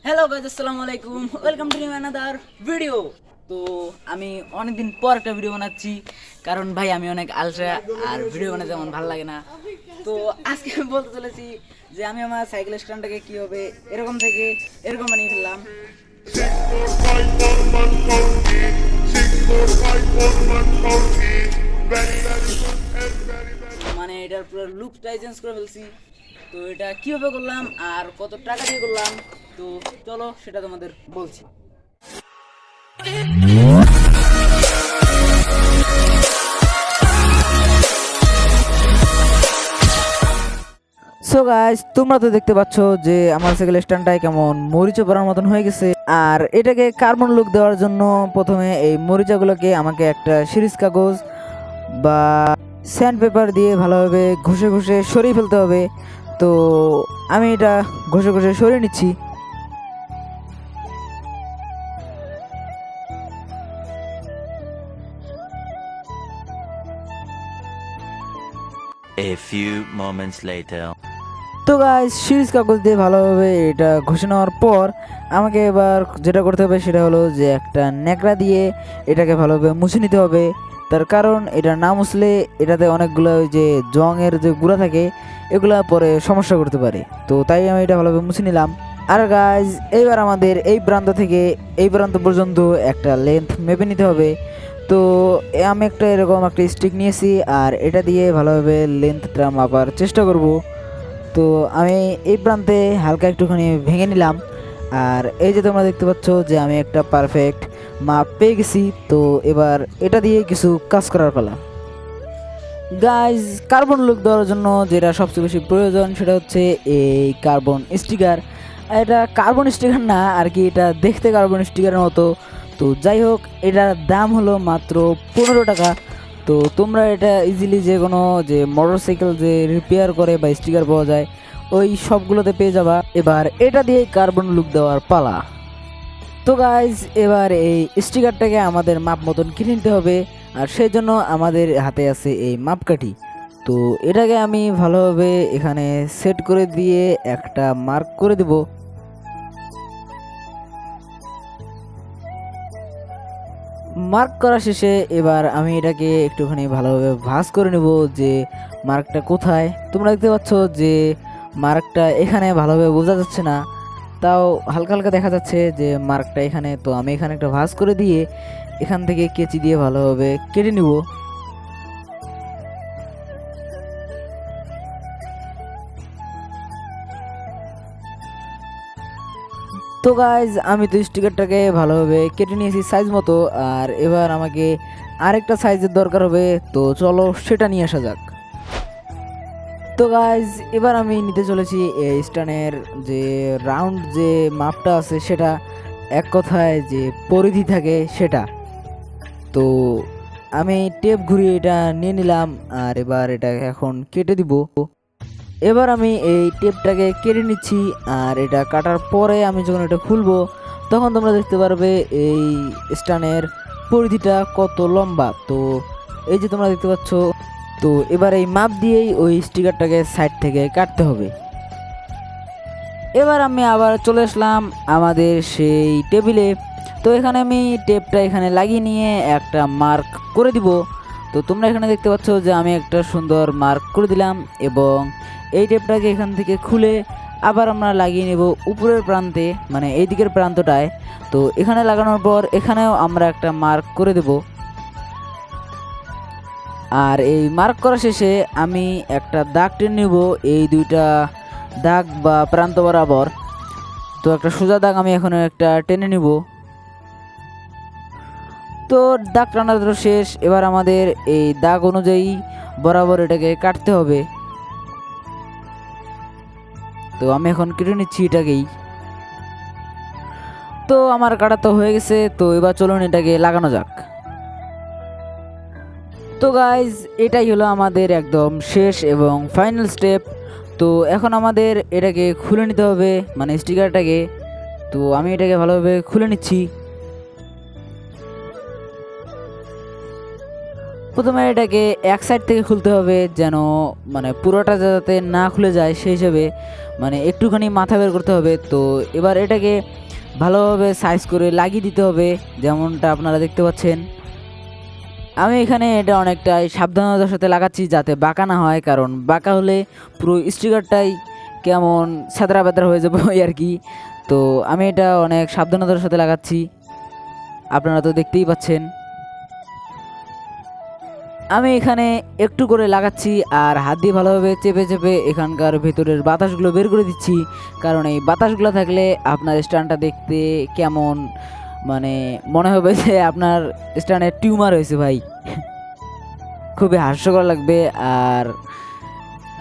Hello guys, আসসালামু আলাইকুম, welcome to new another video. তো আমি অনেকদিন পর একটা ভিডিও বানাচ্ছি, কারণ ভাই আমি অনেক আলসা আর ভিডিও বানাতে আমার ভালো লাগে না। তো আজকে আমি বলতে চলেছি যে আমি আমার সাইকেল স্ট্যান্ডটাকে কীভাবে এরকম থেকে এরকম বানিয়ে ফেললাম। মানে এটার পুরো লুকটাই চেঞ্জ করে ফেলছি। তো এটা কীভাবে করলাম আর কত টাকা দিয়ে করলাম, তো চলো সেটা তোমাদের বলছি। সো গাইস, তোমরা তো দেখতে পাচ্ছ যে আমার সাইকেল স্ট্যান্ডটাই কেমন মরিচা পড়ার মতন হয়ে গেছে। আর এটাকে কার্বন লুক দেওয়ার জন্য প্রথমে এই মরিচাগুলোকে আমাকে একটা সিরিজ কাগজ বা স্যান্ড পেপার দিয়ে ভালোভাবে ঘষে ঘষে সরিয়ে ফেলতে হবে। তো আমি এটা ঘষে ঘষে সরিয়ে নিচ্ছি। A few moments later. তো গাইস, সিরিজ কাগজ দিয়ে ভালোভাবে এটা ঘষে নেওয়ার পর আমাকে এবার যেটা করতে হবে সেটা হলো যে একটা ন্যাকড়া দিয়ে এটাকে ভালোভাবে মুছে নিতে হবে। তার কারণ এটা না মুছলে এটাতে অনেকগুলো ওই যে জংয়ের যে গুঁড়া থাকে এগুলা পরে সমস্যা করতে পারে। তো তাই আমি এটা ভালোভাবে মুছে নিলাম। আর গাইস, এইবার আমাদের এই প্রান্ত থেকে এই প্রান্ত পর্যন্ত একটা লেন্থ মেপে নিতে হবে। তো আমি একটা এরকম একটা স্টিক নিয়েছি আর এটা দিয়ে ভালোভাবে লেন্থটা মাপার চেষ্টা করব। তো আমি এই প্রান্তে হালকা একটুখানি ভেঙে নিলাম। আর এই যে তোমরা দেখতে পাচ্ছ যে আমি একটা পারফেক্ট মাপ পেয়ে গেছি। তো এবার এটা দিয়ে কিছু কাজ করার পালা। গাইজ, কার্বন লুক দেওয়ার জন্য যেটা সবচেয়ে বেশি প্রয়োজন সেটা হচ্ছে এই কার্বন স্টিকার। এটা কার্বন স্টিকার না আর কি, এটা দেখতে কার্বন স্টিকারের মতো। তো যাই হোক, এটার দাম হলো মাত্র 15 টাকা। তো তোমরা এটা ইজিলি যে কোনো যে মোটরসাইকেল যে রিপেয়ার করে বা স্টিকার পাওয়া যায় ওই সবগুলোতে পেয়ে যাবা। এবার এটা দিয়ে কার্বন লুক দেওয়ার পালা। তো গাইজ, এবার এই স্টিকারটাকে আমাদের মাপ মতন কিনে নিতে হবে। আর সেই জন্য আমাদের হাতে আছে এই মাপকাঠি। তো এটাকে আমি ভালোভাবে এখানে সেট করে দিয়ে একটা মার্ক করে দেব। মার্ক করা শেষে এবার আমি এটাকে একটুখানি ভালোভাবে ভাঁজ করে নেব যে মার্কটা কোথায়। তোমরা দেখতে পাচ্ছ যে মার্কটা এখানে ভালোভাবে বোঝা যাচ্ছে না, তাও হালকা হালকা দেখা যাচ্ছে যে মার্কটা এখানে। তো আমি এখানে একটা ভাঁজ করে দিয়ে এখান থেকে কেচি দিয়ে ভালোভাবে কেটে নিব। তো গাইজ, আমি তো স্টিকারটাকে ভালোভাবে কেটে নিয়েছি সাইজ মতো। আর এবার আমাকে আরেকটা সাইজের দরকার হবে, তো চলো সেটা নিয়ে আসা যাক। তো গাইজ, এবার আমি নিতে চলেছি এই স্ট্যান্ডের যে রাউন্ড যে মাপটা আছে সেটা, এক কথায় যে পরিধি থাকে সেটা। তো আমি টেপ ঘুরিয়ে এটা নিয়ে নিলাম আর এবার এটা এখন কেটে দিব। এবার আমি এই টেপটাকে কেটে নিচ্ছি। আর এটা কাটার পরে আমি যখন এটা খুলবো তখন তোমরা দেখতে পারবে এই স্ট্যান্ডের পরিধিটা কত লম্বা। তো এই যে তোমরা দেখতে পাচ্ছ। তো এবার এই মাপ দিয়েই ওই স্টিকারটাকে সাইড থেকে কাটতে হবে। এবার আমি আবার চলে আসলাম আমাদের সেই টেবিলে। তো এখানে আমি টেপটা এখানে লাগিয়ে নিয়ে একটা মার্ক করে দিব। তো তোমরা এখানে দেখতে পাচ্ছ যে আমি একটা সুন্দর মার্ক করে দিলাম এবং এই টেপটাকে এখান থেকে খুলে আবার আমরা লাগিয়ে নেব উপরের প্রান্তে, মানে এই দিকের প্রান্তটায়। তো এখানে লাগানোর পর এখানেও আমরা একটা মার্ক করে দেব। আর এই মার্ক করা শেষে আমি একটা দাগ টেনে নেব এই দুইটা দাগ বা প্রান্ত বরাবর। তো একটা সোজা দাগ আমি এখন একটা টেনে নিব। তো দাগ টানা তো শেষ। এবার আমাদের এই দাগ অনুযায়ী বরাবর এটাকে কাটতে হবে। তো আমি এখন কেটে নিচ্ছি এটাকেই। তো আমার কাটা তো হয়ে গেছে। তো এবার চলুন এটাকে লাগানো যাক। তো গাইজ, এটাই হলো আমাদের একদম শেষ এবং ফাইনাল স্টেপ। তো এখন আমাদের এটাকে খুলে নিতে হবে, মানে স্টিকারটাকে। তো আমি এটাকে ভালোভাবে খুলে নিচ্ছি। প্রথমে এটাকে এক সাইড থেকে খুলতে হবে, যেন মানে পুরোটা যাতে না খুলে যায় সেই হিসাবে মানে একটুখানি মাথা বের করতে হবে। তো এবার এটাকে ভালোভাবে সাইজ করে লাগিয়ে দিতে হবে, যেমনটা আপনারা দেখতে পাচ্ছেন। আমি এখানে এটা অনেকটাই সাবধানতার সাথে লাগাচ্ছি যাতে বাঁকা না হয়, কারণ বাঁকা হলে পুরো স্টিকারটাই কেমন ছাদরা বেদরা হয়ে যাবে আর কি। তো আমি এটা অনেক সাবধানতার সাথে লাগাচ্ছি, আপনারা তো দেখতেই পাচ্ছেন। আমি এখানে একটু করে লাগাচ্ছি আর হাত দিয়ে ভালোভাবে চেপে চেপে এখানকার ভেতরের বাতাসগুলো বের করে দিচ্ছি, কারণ এই বাতাসগুলো থাকলে আপনার স্ট্যান্ডটা দেখতে কেমন মানে মনে হবে যে আপনার স্ট্যান্ডে টিউমার হয়েছে ভাই। খুবই হাস্যকর লাগবে আর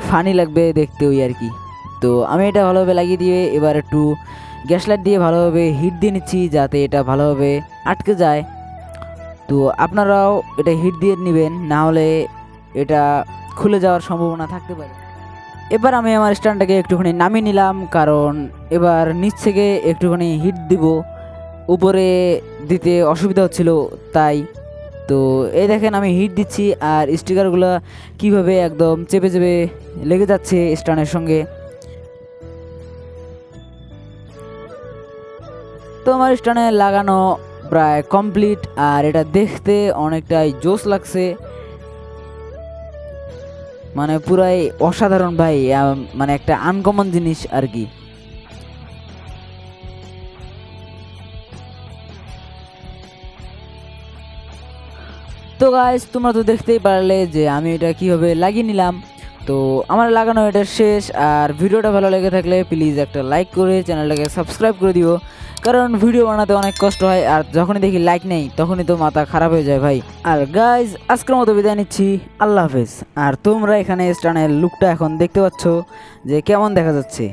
ফানি লাগবে দেখতে ওই আর কি। তো আমি এটা ভালোভাবে লাগিয়ে দিয়ে এবার একটু গ্যাস লাইট দিয়ে ভালোভাবে হিট দিয়ে নিচ্ছি যাতে এটা ভালোভাবে আটকে যায়। তো আপনারাও এটা হিট দিয়ে নেবেন, না হলে এটা খুলে যাওয়ার সম্ভাবনা থাকতে পারে। এবার আমি আমার স্ট্যান্ডটাকে একটুখানি নামিয়ে নিলাম, কারণ এবার নিচ থেকে একটুখানি হিট দিব, উপরে দিতে অসুবিধা হচ্ছিল তাই। তো এই দেখেন আমি হিট দিচ্ছি আর স্টিকারগুলো কীভাবে একদম চেপে চেপে লেগে যাচ্ছে স্ট্যান্ডের সঙ্গে। তো আমার স্ট্যান্ডে লাগানো প্রায় কমপ্লিট আর এটা দেখতে অনেকটাই জোস লাগছে, মানে পুরাই অসাধারণ ভাই, মানে একটা আনকমন জিনিস আর কি। তো গাইস তোমরা তো দেখতেই পারলে যে আমি এটা কিভাবে লাগিয়ে নিলাম। তো আমার লাগানো এটা শেষ, আর ভিডিওটা ভালো লেগে থাকলে প্লিজ একটা লাইক করে চ্যানেলটাকে সাবস্ক্রাইব করে দিও, কারণ ভিডিও বানাতে অনেক কষ্ট হয় আর যখনই দেখি লাইক নেই তখনই তো মাথা খারাপ হয়ে যায় ভাই। আর গাইজ আজকের মতো বিদায় নিচ্ছি, আল্লাহ হাফেজ। আর তোমরা এখানে স্টানের লুকটা এখন দেখতে পাচ্ছ যে কেমন দেখা যাচ্ছে।